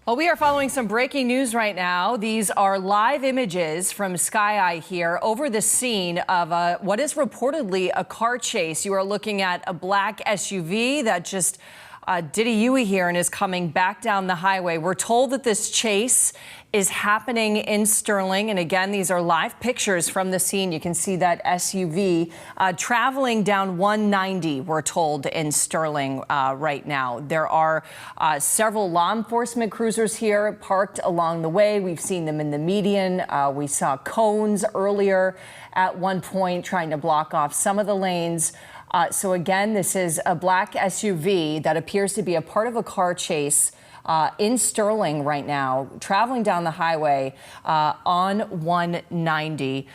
Well, we are following some breaking news right now. These are live images from Sky Eye here over the scene of what is reportedly a car chase. You are looking at a black SUV that just did a U-turn here and is coming back down the highway. We're told that this chase is happening in Sterling. And again, these are live pictures from the scene. You can see that SUV traveling down 190, we're told, in Sterling right now. There are several law enforcement cruisers here parked along the way. We've seen them in the median. We saw cones earlier at one point trying to block off some of the lanes. So again, this is a black SUV that appears to be a part of a car chase in Sterling right now, traveling down the highway on 190.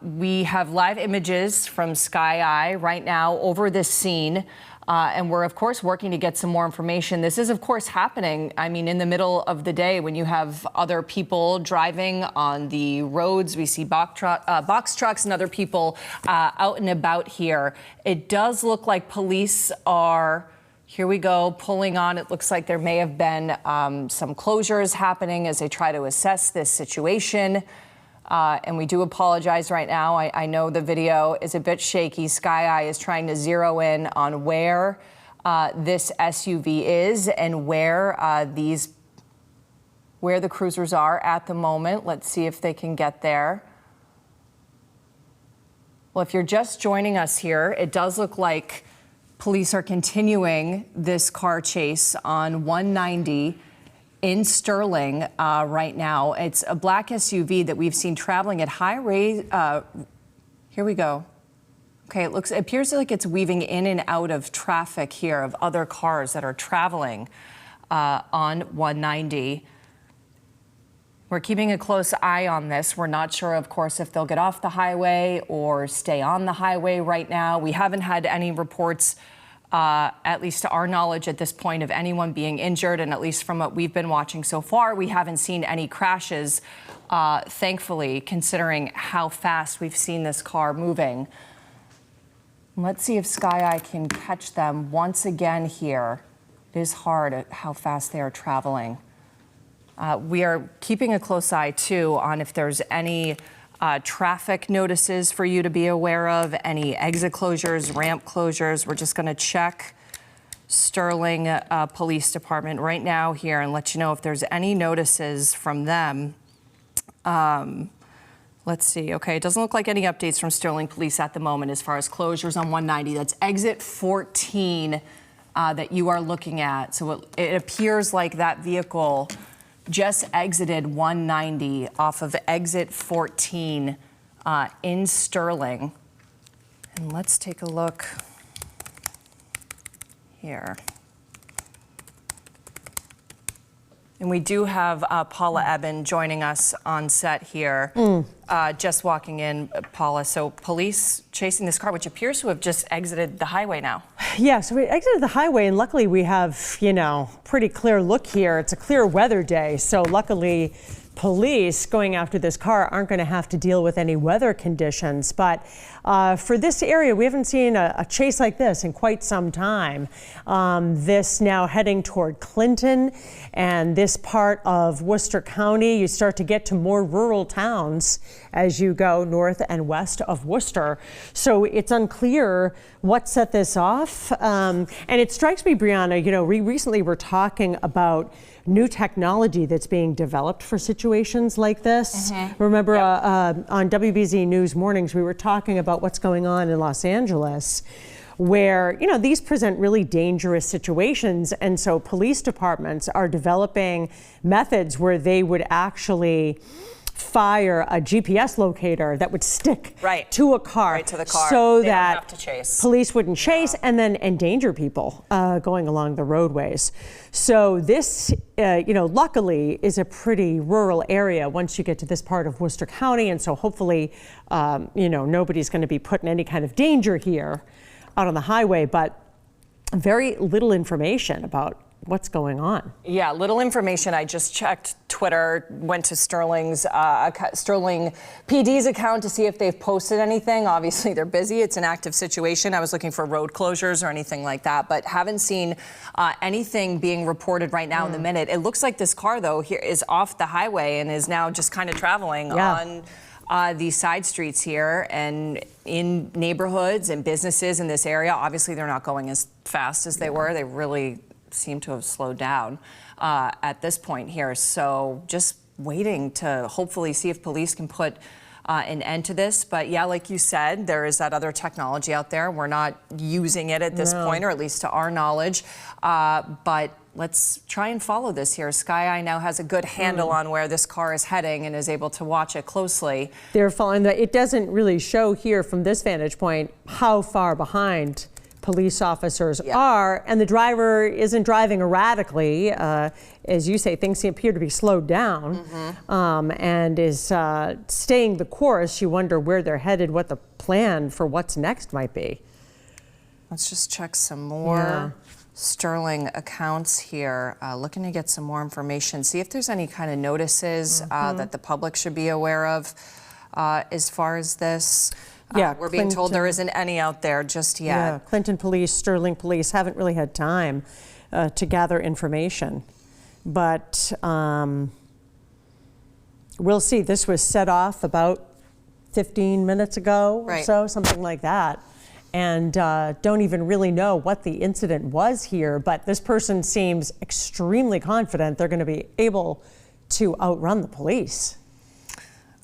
We have live images from Sky Eye right now over this scene. And we're, of course, working to get some more information. This is, of course, happening, I mean, in the middle of the day when you have other people driving on the roads. We see box trucks and other people out and about here. It does look like police are, here we go, pulling on. It looks like there may have been some closures happening as they try to assess this situation. And we do apologize right now. I know the video is a bit shaky. Sky Eye is trying to zero in on where this SUV is and where the cruisers are at the moment. Let's see if they can get there. Well, if you're just joining us here, it does look like police are continuing this car chase on 190 in Sterling right now. It's a black SUV that we've seen traveling at high rate. Here we go. Okay, it appears like it's weaving in and out of traffic here of other cars that are traveling on 190. We're keeping a close eye on this. We're not sure, of course, if they'll get off the highway or stay on the highway right now. We haven't had any reports, at least to our knowledge at this point, of anyone being injured. And at least from what we've been watching so far, we haven't seen any crashes, thankfully, considering how fast we've seen this car moving. Let's see if Sky Eye can catch them once again here. It is hard at how fast they are traveling. We are keeping a close eye, too, on if there's any traffic notices for you to be aware of, any exit closures, ramp closures. We're just going to check Sterling Police Department right now here and let you know if there's any notices from them. Let's see. Okay, it doesn't look like any updates from Sterling Police at the moment as far as closures on 190. That's exit 14 that you are looking at. So it appears like that vehicle just exited 190 off of exit 14 in Sterling. And let's take a look here. And we do have Paula Eben joining us on set here, just walking in, Paula. So police chasing this car, which appears to have just exited the highway now. Yeah, so we exited the highway, and luckily we have, pretty clear look here. It's a clear weather day, so luckily police going after this car aren't going to have to deal with any weather conditions. But for this area, we haven't seen a chase like this in quite some time. This now heading toward Clinton and this part of Worcester County. You start to get to more rural towns as you go north and west of Worcester. So it's unclear what set this off. And it strikes me, Brianna, we recently were talking about new technology that's being developed for situations like this. Remember, on WBZ News Mornings, we were talking about what's going on in Los Angeles, where, these present really dangerous situations. And so police departments are developing methods where they would actually fire a GPS locator that would stick to a car, right to the car, so they that don't have to chase. Police wouldn't chase and then endanger people going along the roadways. So this, luckily is a pretty rural area once you get to this part of Worcester County, and so hopefully, nobody's going to be put in any kind of danger here out on the highway. But very little information about what's going on. Yeah, little information. I just checked Twitter, went to Sterling PD's account to see if they've posted anything. Obviously, they're busy. It's an active situation. I was looking for road closures or anything like that, but haven't seen anything being reported right now in the minute. It looks like this car, though, here is off the highway and is now just kind of traveling on these side streets here and in neighborhoods and businesses in this area. Obviously, they're not going as fast as they were. They really seem to have slowed down at this point here. So just waiting to hopefully see if police can put an end to this. But yeah, like you said, there is that other technology out there. We're not using it at this point, or at least to our knowledge. But let's try and follow this here. Sky Eye now has a good handle on where this car is heading and is able to watch it closely. They're following that. It doesn't really show here from this vantage point how far behind police officers are, and the driver isn't driving erratically. As you say, things appear to be slowed down, and is staying the course. You wonder where they're headed, what the plan for what's next might be. Let's just check some more Sterling accounts here, looking to get some more information, see if there's any kind of notices that the public should be aware of as far as this. We're being told there isn't any out there just yet. Yeah, Clinton Police, Sterling Police haven't really had time to gather information. But we'll see. This was set off about 15 minutes ago or so, something like that. And don't even really know what the incident was here. But this person seems extremely confident they're going to be able to outrun the police.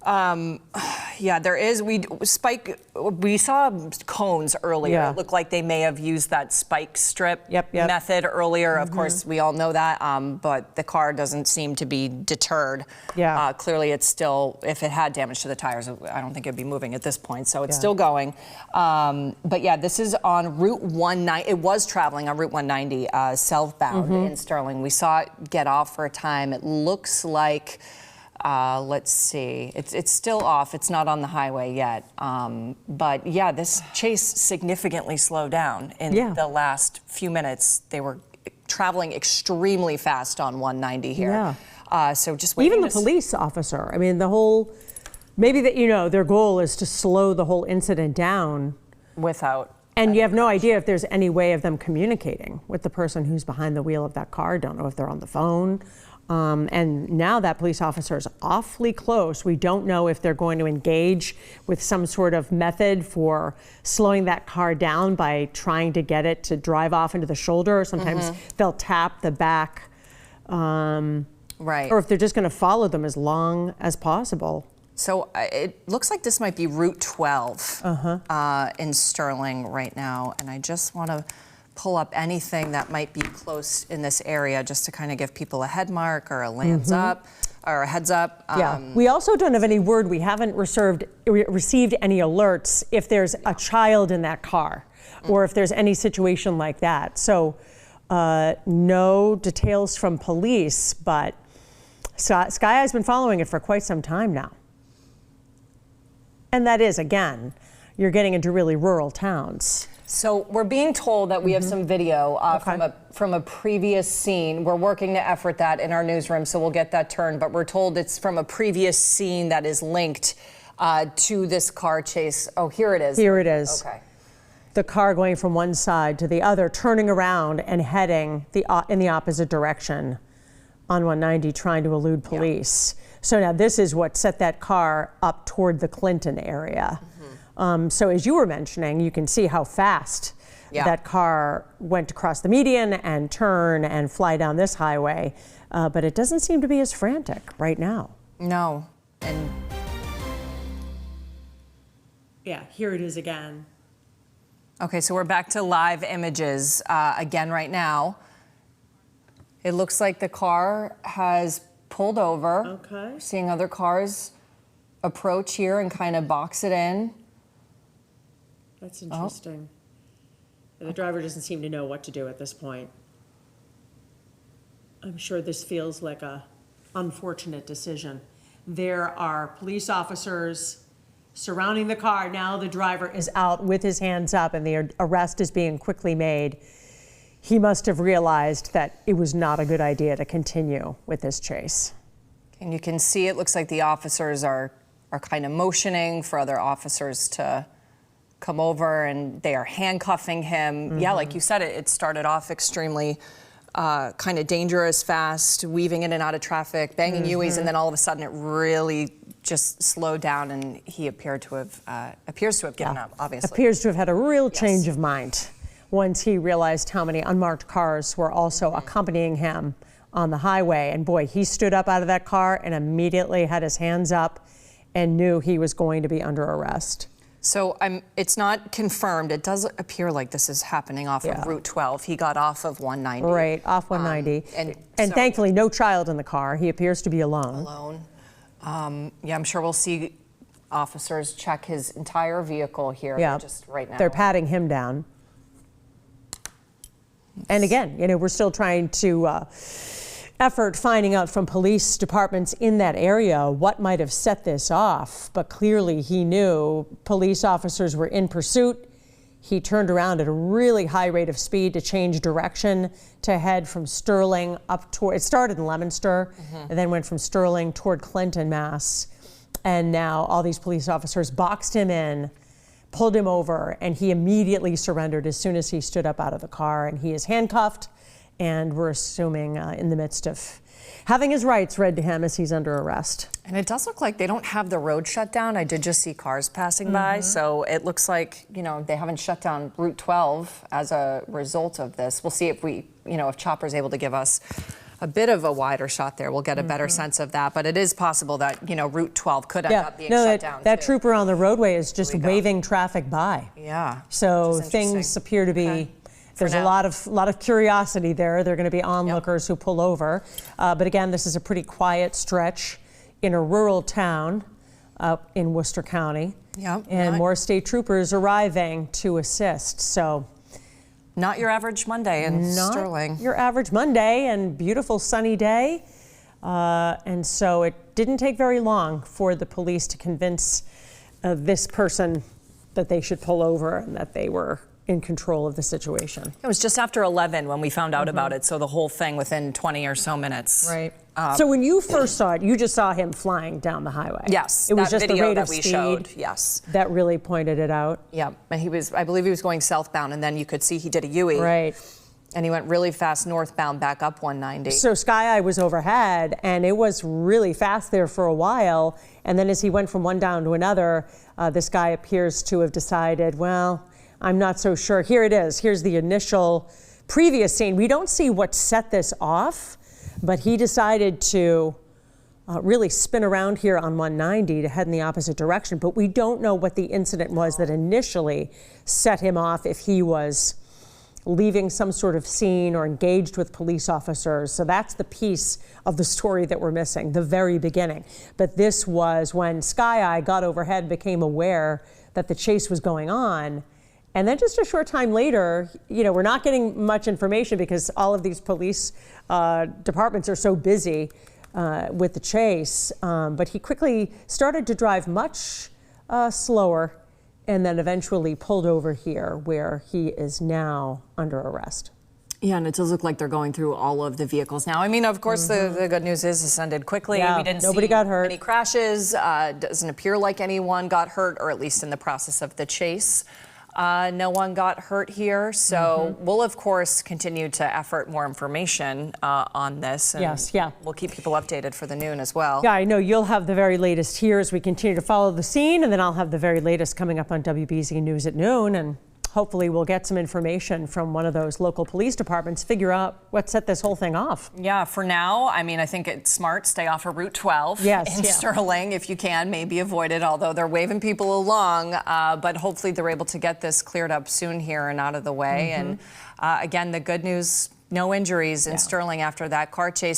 Yeah, there is. We saw cones earlier. It looked like they may have used that spike strip method earlier. Of course, we all know that, but the car doesn't seem to be deterred. Clearly, it's still, if it had damage to the tires, I don't think it'd be moving at this point, so it's still going. But yeah, this is on Route 190. It was traveling on Route 190 southbound in Sterling. We saw it get off for a time. It looks like let's see. It's still off. It's not on the highway yet. But yeah, this chase significantly slowed down in the last few minutes. They were traveling extremely fast on 190 here. So just waiting. Even the police officer. I mean, the whole, maybe that, their goal is to slow the whole incident down. Without. And you have no idea if there's any way of them communicating with the person who's behind the wheel of that car. Don't know if they're on the phone. And now that police officer is awfully close. We don't know if they're going to engage with some sort of method for slowing that car down by trying to get it to drive off into the shoulder. Or sometimes they'll tap the back, or if they're just going to follow them as long as possible. So it looks like this might be Route 12 in Sterling right now, and I just want to pull up anything that might be close in this area just to kind of give people a head mark or a heads up. We also don't have any word. We haven't received any alerts if there's a child in that car or if there's any situation like that. So no details from police, but Sky Eye's been following it for quite some time now. And that is, again, you're getting into really rural towns. So we're being told that we have some video from a previous scene. We're working to effort that in our newsroom, so we'll get that turned. But we're told it's from a previous scene that is linked to this car chase. Oh, here it is. Here it is. Okay. The car going from one side to the other, turning around and heading in the opposite direction on 190, trying to elude police. So now this is what set that car up toward the Clinton area. So as you were mentioning, you can see how fast that car went across the median and turn and fly down this highway. But it doesn't seem to be as frantic right now. No. And yeah, here it is again. Okay, so we're back to live images again right now. It looks like the car has pulled over. Okay. We're seeing other cars approach here and kind of box it in. That's interesting. The driver doesn't seem to know what to do at this point. I'm sure this feels like a unfortunate decision. There are police officers surrounding the car. Now the driver is out with his hands up and the arrest is being quickly made. he must have realized that it was not a good idea to continue with this chase. And you can see it looks like the officers are kind of motioning for other officers to come over, and they are handcuffing him. Yeah, like you said, it started off extremely kind of dangerous, fast, weaving in and out of traffic, banging Uis, and then all of a sudden it really just slowed down, and he appears to have given up, obviously. Appears to have had a real change of mind once he realized how many unmarked cars were also accompanying him on the highway. And boy, he stood up out of that car and immediately had his hands up and knew he was going to be under arrest. So it's not confirmed. It does appear like this is happening off of Route 12. He got off of 190. Right, off 190. And so, thankfully, no child in the car. He appears to be alone. Yeah, I'm sure we'll see officers check his entire vehicle here just right now. They're patting him down. And again, we're still trying to effort finding out from police departments in that area what might have set this off. But clearly he knew police officers were in pursuit. He turned around at a really high rate of speed to change direction to head from Sterling up toward, it started in Leominster and then went from Sterling toward Clinton, Mass. And now all these police officers boxed him in, pulled him over, and he immediately surrendered as soon as he stood up out of the car. And he is handcuffed, and we're assuming in the midst of having his rights read to him as he's under arrest. And it does look like they don't have the road shut down. I did just see cars passing by, so it looks like, they haven't shut down Route 12 as a result of this. We'll see if if Chopper's able to give us a bit of a wider shot there. We'll get a better sense of that. But it is possible that, Route 12 could end up being shut down. That trooper on the roadway is just waving traffic by. Yeah. So things appear to be, there's a lot of curiosity there. There are going to be onlookers who pull over. But again, this is a pretty quiet stretch in a rural town in Worcester County. And more state troopers arriving to assist. So not your average Monday in Sterling. Your average Monday and beautiful sunny day. And so it didn't take very long for the police to convince this person that they should pull over and that they were in control of the situation. It was just after 11 when we found out about it, so the whole thing within 20 or so minutes. Right. So when you first saw it, you just saw him flying down the highway. Yes, it was that just video the rate that of we speed showed. Yes, that really pointed it out. Yeah, and I believe he was going southbound, and then you could see he did a U-turn. Right. And he went really fast northbound back up 190. So Sky Eye was overhead, and it was really fast there for a while. And then as he went from one down to another, this guy appears to have decided, well, I'm not so sure. Here it is. Here's the initial previous scene. We don't see what set this off, but he decided to really spin around here on 190 to head in the opposite direction. But we don't know what the incident was that initially set him off, if he was leaving some sort of scene or engaged with police officers. So that's the piece of the story that we're missing, the very beginning. But this was when Sky Eye got overhead, became aware that the chase was going on. And then just a short time later, we're not getting much information because all of these police departments are so busy with the chase. But he quickly started to drive much slower and then eventually pulled over here where he is now under arrest. Yeah, and it does look like they're going through all of the vehicles now. I mean, of course, the good news is this ended quickly. Yeah, we didn't nobody see got hurt. any crashes. Doesn't appear like anyone got hurt, or at least in the process of the chase. No one got hurt here, so we'll, of course, continue to effort more information on this. And we'll keep people updated for the noon as well. Yeah, I know you'll have the very latest here as we continue to follow the scene, and then I'll have the very latest coming up on WBZ News at noon, and hopefully we'll get some information from one of those local police departments, figure out what set this whole thing off. Yeah, for now, I mean, I think it's smart, stay off of Route 12 in Sterling if you can, maybe avoid it, although they're waving people along, but hopefully they're able to get this cleared up soon here and out of the way. And again, the good news, no injuries in Sterling after that car chase.